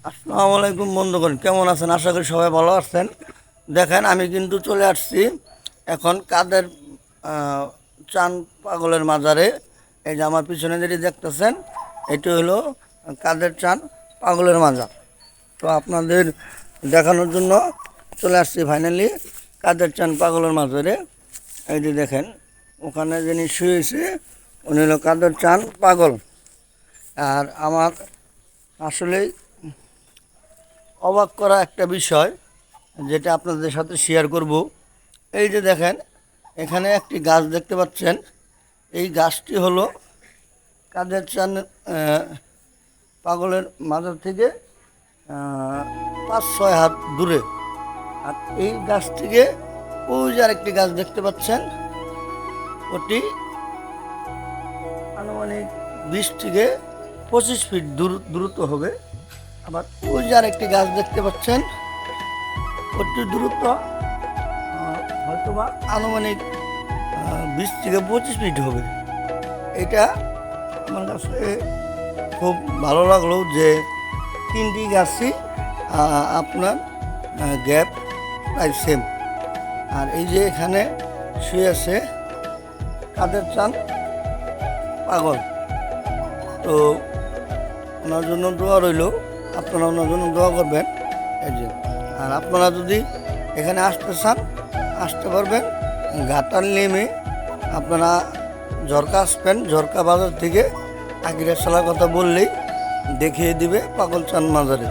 আসসালামু আলাইকুম বন্ধুগণ, কেমন আছেন? আশা করি সবাই ভালো আছেন। দেখেন, আমি কিন্তু চলে আসছি এখন কাদের চান পাগলের মাজারে। এই যে আমার পিছনে যেটি দেখতেছেন, এটি হলো কাদের চান পাগলের মাজার। তো আপনাদের দেখানোর জন্য চলে আসছি ফাইনালি কাদের চান পাগলের মাজারে। এই যে দেখেন, ওখানে যিনি শুয়েছে উনি হলো কাদের চান পাগল। আর আমার আসলে অবাক করা একটা বিষয়, যেটা আপনাদের সাথে শেয়ার করব। এই যে দেখেন, এখানে একটি গাছ দেখতে পাচ্ছেন। এই গাছটি হলো কাদের চান পাগলের মাজার থেকে 5-6 হাত দূরে। আর এই গাছ থেকে ওই যে আরেকটি গাছ দেখতে পাচ্ছেন, ওটি আনুমানিক 20 থেকে 25 ফিট দূরত্ব হবে। আবার ওই যে আরেকটি গাছ দেখতে পাচ্ছেন, ওটির দূরত্ব হয়তোবা আনুমানিক 20 থেকে 25 ফিট হবে। এটা আমার কাছে খুব ভালো লাগলো যে তিনটি গাছই আপনার গ্যাপ প্রায় সেম। আর এই যে এখানে শুয়ে আছে কাদের চান পাগল। তো ওনার জন্য দোয়া রইল, আপনারা ওনার জন্য দোয়া করবেন। এই যে, আর আপনারা যদি এখানে আসতে চান আসতে পারবেন। ঘাটাল নেমে আপনারা ঝরকা আসবেন, ঝরকা বাজার থেকে আকিরা সালার কথা বললেই দেখিয়ে দিবে পাগল চান মাজারে।